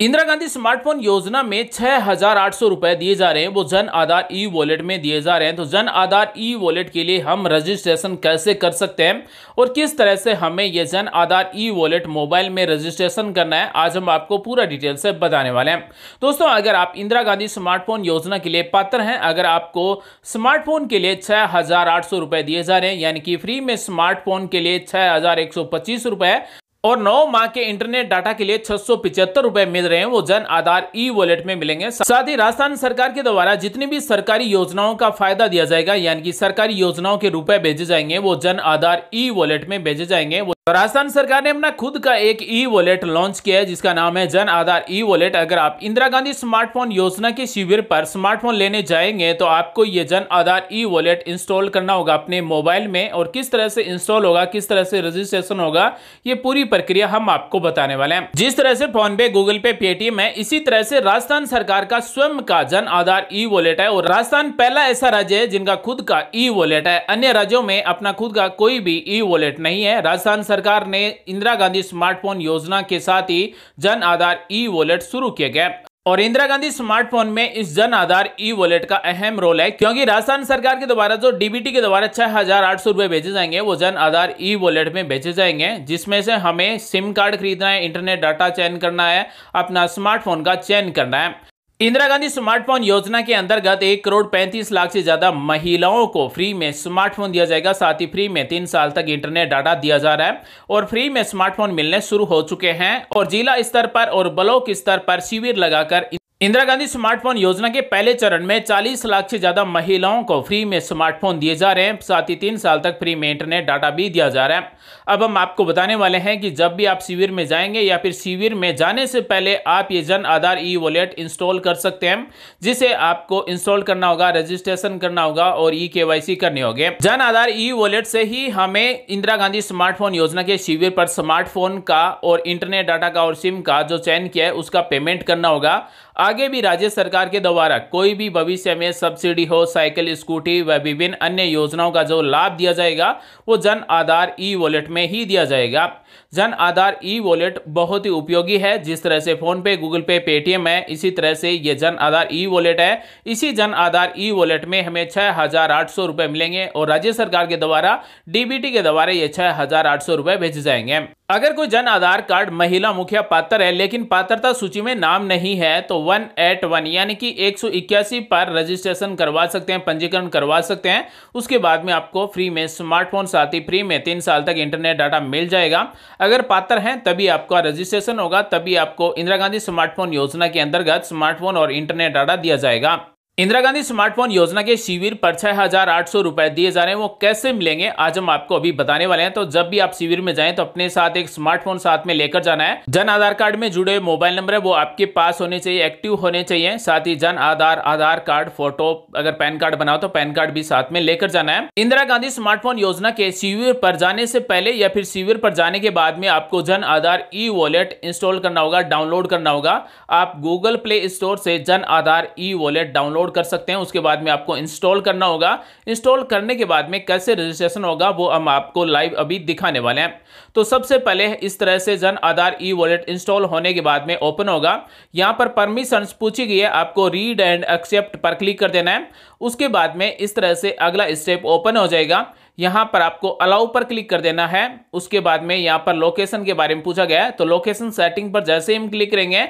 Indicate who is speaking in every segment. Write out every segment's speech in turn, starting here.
Speaker 1: Indira Gandhi smartphone योजना में 6,800 रुपए दिए जा रहे हैं, वो जन आधार ई वॉलेट में दिए जा रहे हैं। तो जन आधार ई वॉलेट के लिए हम रजिस्ट्रेशन कैसे कर सकते हैं और किस तरह से हमें ये Jan Aadhaar e wallet mobile में रजिस्ट्रेशन करना है, आज हम आपको पूरा डिटेल से बताने वाले हैं। दोस्तों, अगर आप इंदिरा गांधी स्मार्टफोन योजना के लिए पात्र हैं, अगर आपको स्मार्टफोन के लिए 6,800 रुपए दिए जा रहे हैं, यानी कि फ्री में स्मार्टफोन के लिए 6,125 रुपए और 9 माह के इंटरनेट डाटा के लिए 675 रुपए मिल रहे हैं, वो जन आधार ई वॉलेट में मिलेंगे। साथ ही राजस्थान सरकार के द्वारा जितनी भी सरकारी योजनाओं का फायदा दिया जाएगा, यानी कि सरकारी योजनाओं के रुपए भेजे जाएंगे, वो जन आधार ई वॉलेट में भेजे जाएंगे। राजस्थान सरकार ने अपना खुद का एक ई वॉलेट लॉन्च किया है, जिसका नाम है जन आधार ई वॉलेट। अगर आप इंदिरा गांधी स्मार्टफोन योजना के शिविर पर स्मार्टफोन लेने जाएंगे तो आपको ये Jan Aadhaar e wallet install करना होगा अपने मोबाइल में, और किस तरह से इंस्टॉल होगा, किस तरह से रजिस्ट्रेशन होगा, ये पूरी प्रक्रिया हम आपको बताने वाले हैं। जिस तरह से फोन पे, गूगल पे, पेटीएम है, इसी तरह से राजस्थान सरकार का स्वयं का जन आधार ई वॉलेट है, और राजस्थान पहला ऐसा राज्य है जिनका खुद का ई वॉलेट है। अन्य राज्यों में अपना खुद का कोई भी ई वॉलेट नहीं है। राजस्थान सरकार ने इंदिरा गांधी स्मार्टफोन योजना के साथ ही जन आधार ई वॉलेट शुरू किया गया, और इंदिरा गांधी स्मार्टफोन में इस जन आधार ई वॉलेट का अहम रोल है, क्योंकि राजस्थान सरकार के द्वारा जो डीबीटी के द्वारा 6,800 रुपए भेजे जाएंगे, वो जन आधार ई वॉलेट में भेजे जाएंगे, जिसमें से हमें सिम कार्ड खरीदना है, इंटरनेट डाटा चयन करना है, अपना स्मार्टफोन का चयन करना है। इंदिरा गांधी स्मार्टफोन योजना के अंतर्गत 1,35,00,000 से ज्यादा महिलाओं को फ्री में स्मार्टफोन दिया जाएगा। साथ ही फ्री में 3 साल तक इंटरनेट डाटा दिया जा रहा है, और फ्री में स्मार्टफोन मिलने शुरू हो चुके हैं, और जिला स्तर पर और ब्लॉक स्तर पर शिविर लगाकर इंदिरा गांधी स्मार्टफोन योजना के पहले चरण में 40 लाख से ज्यादा महिलाओं को फ्री में स्मार्टफोन दिए जा रहे हैं। साथ ही 3 साल तक फ्री में इंटरनेट डाटा भी दिया जा रहा है। अब हम आपको बताने वाले हैं कि जब भी आप शिविर में जाएंगे या फिर शिविर में जाने से पहले आप ये Jan Aadhaar e wallet install कर सकते हैं, जिसे आपको इंस्टॉल करना होगा, रजिस्ट्रेशन करना होगा और ई केवाईसी करनी होगी। जन आधार ई वॉलेट से ही हमें इंदिरा गांधी स्मार्टफोन योजना के शिविर पर स्मार्टफोन का और इंटरनेट डाटा का और सिम का जो चयन किया है उसका पेमेंट करना होगा। आगे भी राज्य सरकार के द्वारा कोई भी भविष्य में सब्सिडी हो, साइकिल, स्कूटी व विभिन्न अन्य योजनाओं का जो लाभ दिया जाएगा, वो जन आधार ई वॉलेट में ही दिया जाएगा। जन आधार ई वॉलेट बहुत ही उपयोगी है। जिस तरह से फोन पे, गूगल पे, पेटीएम है, इसी तरह से ये जन आधार ई वॉलेट है। इसी जन आधार ई वॉलेट में हमें 6,800 रुपए मिलेंगे, और राज्य सरकार के द्वारा डीबीटी के द्वारा ये 6,800 रुपए भेजे जाएंगे। अगर कोई जन आधार कार्ड महिला मुखिया पात्र है लेकिन पात्रता सूची में नाम नहीं है, तो 181 यानी कि 181 पर रजिस्ट्रेशन करवा सकते हैं, पंजीकरण करवा सकते हैं। उसके बाद में आपको फ्री में स्मार्टफोन, साथ ही फ्री में 3 साल तक इंटरनेट डाटा मिल जाएगा। अगर पात्र हैं तभी आपका रजिस्ट्रेशन होगा, तभी आपको इंदिरा गांधी स्मार्टफोन योजना के अंतर्गत स्मार्टफोन और इंटरनेट डाटा दिया जाएगा। इंदिरा गांधी स्मार्टफोन योजना के शिविर पर 6,800 रुपए दिए जा रहे हैं, वो कैसे मिलेंगे आज हम आपको अभी बताने वाले हैं। तो जब भी आप शिविर में जाएं तो अपने साथ एक स्मार्टफोन साथ में लेकर जाना है। जन आधार कार्ड में जुड़े मोबाइल नंबर है वो आपके पास होने चाहिए, एक्टिव होने चाहिए। साथ ही जन आधार कार्ड, फोटो, अगर पैन कार्ड बनाओ तो पैन कार्ड भी साथ में लेकर जाना है। इंदिरा गांधी स्मार्टफोन योजना के शिविर पर जाने से पहले या फिर शिविर पर जाने के बाद में आपको Jan Aadhaar e wallet install करना होगा, डाउनलोड करना होगा। आप गूगल प्ले स्टोर से Jan Aadhaar e wallet download कर सकते हैं। उसके बाद में आपको इंस्टॉल करना होगा। इंस्टॉल करने के बाद में कैसे रजिस्ट्रेशन होगा वो हम आपको लाइव अभी दिखाने वाले हैं। तो सबसे पहले इस तरह से Jan Aadhaar e wallet install होने के बाद में ओपन होगा। यहां पर परमिशंस पूछी गई है, आपको रीड एंड एक्सेप्ट पर क्लिक कर देना है। उसके बाद में इस तरह से अगला स्टेप ओपन हो जाएगा। यहां पर आपको अलाउ पर क्लिक कर देना है। उसके बाद में यहां पर लोकेशन के बारे में पूछा गया है, तो लोकेशन सेटिंग पर जैसे ही हम क्लिक करेंगे,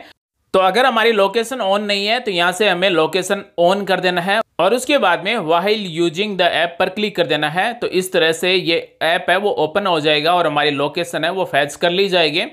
Speaker 1: तो अगर हमारी लोकेशन ऑन नहीं है तो यहां से हमें लोकेशन ऑन कर देना है, और उसके बाद में व्हाइल यूजिंग द ऐप पर क्लिक कर देना है। तो इस तरह से ये ऐप है वो ओपन हो जाएगा और हमारी लोकेशन है वो फैच कर ली जाएगी।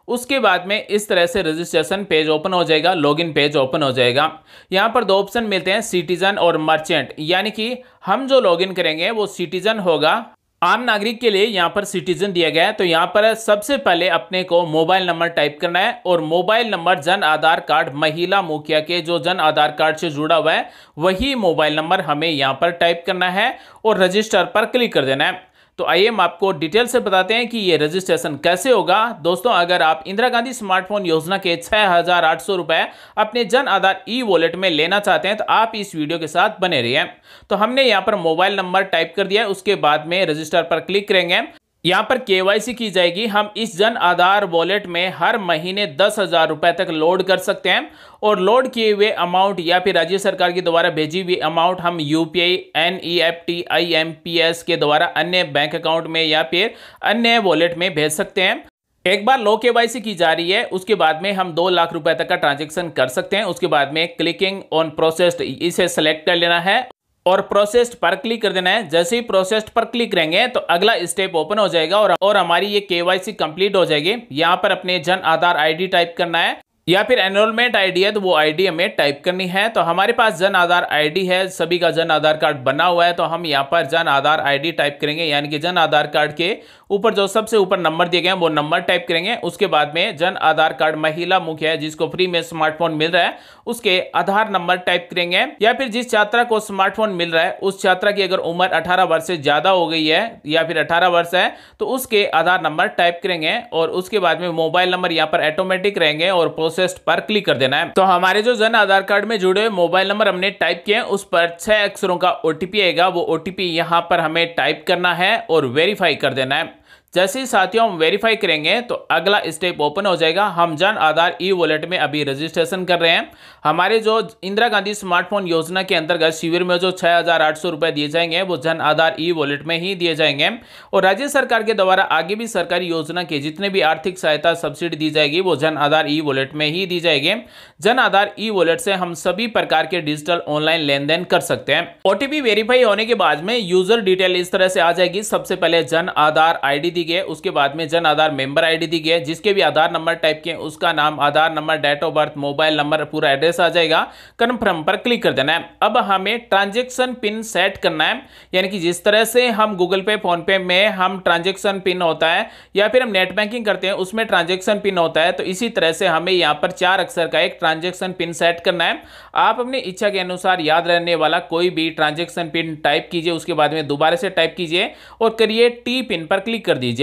Speaker 1: उसके बाद में इस तरह से रजिस्ट्रेशन पेज ओपन हो जाएगा, लॉगिन पेज ओपन हो जाएगा। यहाँ पर 2 ऑप्शन मिलते हैं, सिटीजन और मर्चेंट, यानी कि हम जो लॉगिन करेंगे वो सिटीजन होगा। आम नागरिक के लिए यहाँ पर सिटीजन दिया गया है। तो यहाँ पर सबसे पहले अपने को मोबाइल नंबर टाइप करना है, और mobile number Jan Aadhaar card महिला मुखिया के जो जन आधार कार्ड से जुड़ा हुआ है वही मोबाइल नंबर हमें यहाँ पर टाइप करना है, और रजिस्टर पर क्लिक कर देना है। तो आइए हम आपको डिटेल से बताते हैं कि ये रजिस्ट्रेशन कैसे होगा। दोस्तों, अगर आप इंदिरा गांधी स्मार्टफोन योजना के 6,800 रुपए अपने जन आधार ई वॉलेट में लेना चाहते हैं तो आप इस वीडियो के साथ बने रहिए। तो हमने यहाँ पर मोबाइल नंबर टाइप कर दिया है, उसके बाद में रजिस्टर पर क्लिक करेंगे। यहाँ पर केवाईसी की जाएगी। हम इस जन आधार वॉलेट में हर महीने 10,000 रुपए तक लोड कर सकते हैं और लोड किए हुए अमाउंट या फिर राज्य सरकार के द्वारा भेजी हुई अमाउंट हम यूपीआई, एनईएफटी, आईएमपीएस के द्वारा अन्य बैंक अकाउंट में या फिर अन्य वॉलेट में भेज सकते हैं। एक बार लो केवाईसी की जा रही है उसके बाद में हम 2 लाख रुपए तक का ट्रांजैक्शन कर सकते हैं। उसके बाद में क्लिकिंग ऑन प्रोसेस्ड इसे सेलेक्ट कर लेना है और प्रोसेस्ड पर क्लिक कर देना है। जैसे ही प्रोसेस्ड पर क्लिक करेंगे तो अगला स्टेप ओपन हो जाएगा और हमारी ये केवाईसी कंप्लीट हो जाएगी। यहाँ पर अपने जन आधार आईडी टाइप करना है या फिर एनरोलमेंट आईडी है तो वो आईडी हमें टाइप करनी है। तो हमारे पास जन आधार आईडी है, सभी का जन आधार कार्ड बना हुआ है, तो हम यहाँ पर जन आधार आईडी टाइप करेंगे, यानी कि जन आधार कार्ड के ऊपर जो सबसे ऊपर नंबर दिए गए हैं वो नंबर टाइप करेंगे। उसके बाद में जन आधार कार्ड महिला मुखिया है जिसको फ्री में स्मार्टफोन मिल रहा है उसके आधार नंबर टाइप करेंगे, या फिर जिस छात्रा को स्मार्टफोन मिल रहा है उस छात्रा की अगर उम्र 18 वर्ष से ज्यादा हो गई है या फिर 18 वर्ष है तो उसके आधार नंबर टाइप करेंगे और उसके बाद में मोबाइल नंबर यहाँ पर ऑटोमेटिक रहेंगे और प्रोसेस्ड पर क्लिक कर देना है। तो हमारे जो जन आधार कार्ड में जुड़े हुए मोबाइल नंबर हमने टाइप किए उस पर 6 अक्षरों का ओटीपी आएगा, वो ओटीपी यहाँ पर हमें टाइप करना है और वेरीफाई कर देना है। जैसे ही साथियों हम वेरीफाई करेंगे तो अगला स्टेप ओपन हो जाएगा। हम जन आधार ई वॉलेट में अभी रजिस्ट्रेशन कर रहे हैं। हमारे जो इंदिरा गांधी स्मार्टफोन योजना के अंतर्गत शिविर में जो 6,800 रुपए दिए जाएंगे वो जन आधार ई वॉलेट में ही दिए जाएंगे और राज्य सरकार के द्वारा आगे भी सरकारी योजना के जितने भी आर्थिक सहायता सब्सिडी दी जाएगी वो जन आधार ई वॉलेट में ही दी जाएगी। जन आधार ई वॉलेट से हम सभी प्रकार के डिजिटल ऑनलाइन लेन देन कर सकते हैं। ओटीपी वेरीफाई होने के बाद में यूजर डिटेल इस तरह से आ जाएगी। सबसे पहले जन आधार आईडी दी गई, उसके बाद में जन आधार मेंबर आईडी दी गई, जिसके भी आधार नंबर टाइप किए उसका नाम, Aadhaar number, date of birth, mobile number, पूरा एड्रेस आ जाएगा। कन्फर्म पर क्लिक कर देना है। अब हमें ट्रांजैक्शन पिन सेट करना है, यानी कि जिस तरह से हम गूगल पे, फोन पे में हम ट्रांजैक्शन पिन होता है या फिर हम नेट बैंकिंग करते हैं उसमें ट्रांजैक्शन पिन होता है, तो इसी तरह से हमें यहाँ पर 4 अक्षर का एक ट्रांजैक्शन पिन सेट करना है। आप अपनी इच्छा के अनुसार याद रहने वाला कोई भी ट्रांजैक्शन पिन टाइप कीजिए, उसके बाद में दोबारा से टाइप कीजिए और क्रिएट टी पिन पर क्लिक कर दीजिए।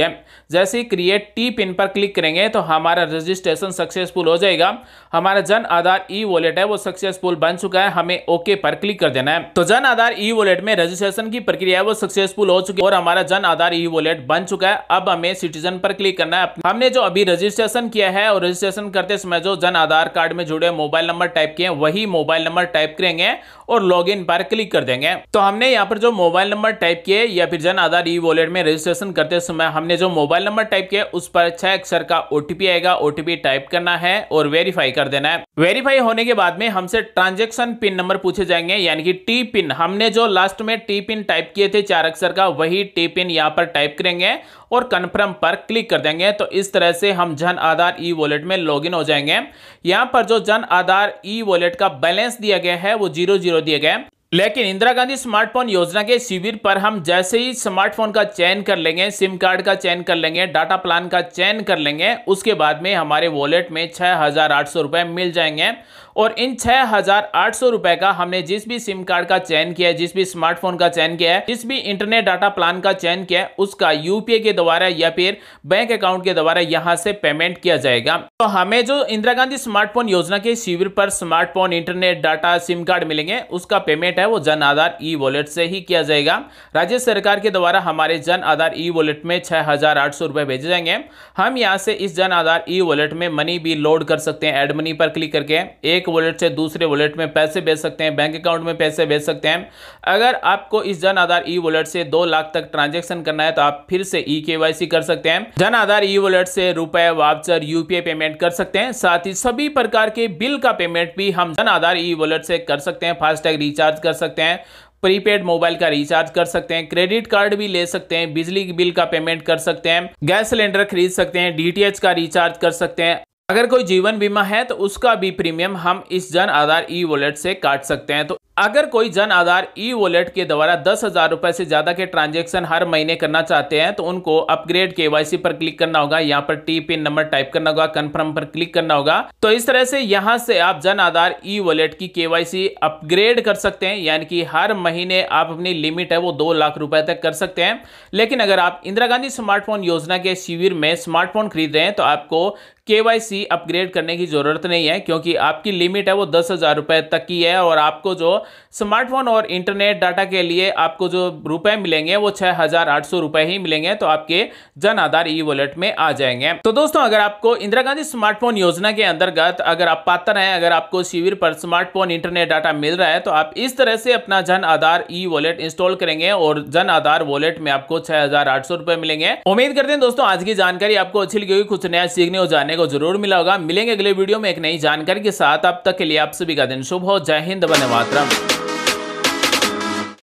Speaker 1: जैसे ही क्रिएट टी पिन पर क्लिक करेंगे तो हमारा रजिस्ट्रेशन सक्सेसफुल हो जाएगा। हमारा जन आधार ई वॉलेट है वो सक्सेसफुल बन चुका है, हमें ओके पर क्लिक कर देना है। तो जन आधार ई वॉलेट में रजिस्ट्रेशन की प्रक्रिया है वो सक्सेसफुल हो चुकी है और हमारा जन आधार ई वॉलेट बन चुका है। अब हमें सिटीजन पर क्लिक करना है। हमने जो अभी रजिस्ट्रेशन किया है और रजिस्ट्रेशन करते समय जो जन आधार कार्ड में जुड़े मोबाइल नंबर टाइप किए वही मोबाइल नंबर टाइप करेंगे और लॉगिन पर क्लिक कर देंगे। तो हमने यहाँ पर जो मोबाइल नंबर टाइप किए या फिर जन आधार ई वॉलेट में रजिस्ट्रेशन करते समय हमने जो मोबाइल नंबर टाइप किया उस पर 6 अक्षर का ओटीपी आएगा, ओटीपी टाइप करना है और वेरीफाई कर देना है। वेरीफाई होने के बाद में हमसे ट्रांजैक्शन पिन नंबर पूछे जाएंगे, यानी कि टी पिन। हमने जो लास्ट में टी पिन टाइप किए थे 4 अक्षर का वही टी पिन यहाँ पर टाइप करेंगे और कन्फर्म पर क्लिक कर देंगे। तो इस तरह से हम जन आधार ई वॉलेट में लॉगिन हो जाएंगे। यहाँ पर जो जन आधार ई वॉलेट का बैलेंस दिया गया है वो 00 दिया गया है, लेकिन इंदिरा गांधी स्मार्टफोन योजना के शिविर पर हम जैसे ही स्मार्टफोन का चयन कर लेंगे, सिम कार्ड का चयन कर लेंगे, डाटा प्लान का चयन कर लेंगे, उसके बाद में हमारे वॉलेट में 6,800 रुपए मिल जाएंगे और इन 6,800 रुपए का हमने जिस भी सिम कार्ड का चयन किया है, जिस भी स्मार्टफोन का चयन किया है, जिस भी इंटरनेट डाटा प्लान का चयन किया है उसका यूपीआई के द्वारा या फिर बैंक अकाउंट के द्वारा यहां से पेमेंट किया जाएगा। तो हमें जो इंदिरा गांधी स्मार्टफोन योजना के शिविर पर smartphone, internet data, SIM card मिलेंगे उसका पेमेंट वो जन आधार ई वॉलेट से ही किया जाएगा। राज्य सरकार के द्वारा हमारे जन आधार ई वॉलेट में 6,800 रुपए भेजे जाएंगे। हम यहां से इस जन आधार ई वॉलेट में मनी भी लोड कर सकते हैं। ऐड मनी पर क्लिक करके एक वॉलेट से दूसरे वॉलेट में पैसे भेज सकते हैं, बैंक अकाउंट में पैसे भेज सकते हैं। अगर आपको इस जन आधार ई वॉलेट से 2 लाख तक ट्रांजेक्शन करना है तो आप फिर से ई केवाईसी कर सकते हैं। जन आधार ई वॉलेट से रुपए, वाउचर, यूपीआई पेमेंट कर सकते हैं। साथ ही सभी प्रकार के बिल का पेमेंट भी हम जन आधार ई वॉलेट से कर सकते हैं। फास्टैग रिचार्ज कर सकते हैं, प्रीपेड मोबाइल का रिचार्ज कर सकते हैं, क्रेडिट कार्ड भी ले सकते हैं, बिजली बिल का पेमेंट कर सकते हैं, गैस सिलेंडर खरीद सकते हैं, डीटीएच का रिचार्ज कर सकते हैं। अगर कोई जीवन बीमा है तो उसका भी प्रीमियम हम इस जन आधार ई वॉलेट से काट सकते हैं। तो अगर कोई जन आधार ई वॉलेट के द्वारा 10,000 रुपए से ज्यादा के ट्रांजैक्शन हर महीने करना चाहते हैं तो उनको अपग्रेड केवाईसी पर क्लिक करना होगा। यहाँ पर टी पिन नंबर टाइप करना होगा, कन्फर्म पर क्लिक करना होगा। तो इस तरह से यहाँ से आप जन आधार ई वॉलेट की केवाईसी अपग्रेड कर सकते हैं, यानी कि हर महीने आप अपनी लिमिट है वो 2 लाख रुपए तक कर सकते हैं। लेकिन अगर आप इंदिरा गांधी स्मार्टफोन योजना के शिविर में स्मार्टफोन खरीद रहे हैं तो आपको KYC अपग्रेड करने की जरूरत नहीं है, क्योंकि आपकी लिमिट है वो 10,000 रुपए तक की है और आपको जो स्मार्टफोन और इंटरनेट डाटा के लिए आपको जो रुपए मिलेंगे वो 6,800 रुपए ही मिलेंगे, तो आपके जन आधार ई वॉलेट में आ जाएंगे। तो दोस्तों, अगर आपको इंदिरा गांधी स्मार्टफोन योजना के अंतर्गत अगर आप पात्र हैं, अगर आपको शिविर पर स्मार्टफोन इंटरनेट डाटा मिल रहा है, तो आप इस तरह से अपना Jan Aadhaar e wallet install करेंगे और जन आधार वॉलेट में आपको 6,800 रुपए मिलेंगे। उम्मीद करते हैं दोस्तों आज की जानकारी आपको अच्छी लगी होगी, कुछ नया सीखने और जानने को जरूर मिला होगा। मिलेंगे अगले वीडियो में एक नई जानकारी के साथ। अब तक के लिए आप सभी का दिन शुभ हो। जय हिंद, वंदे मातरम।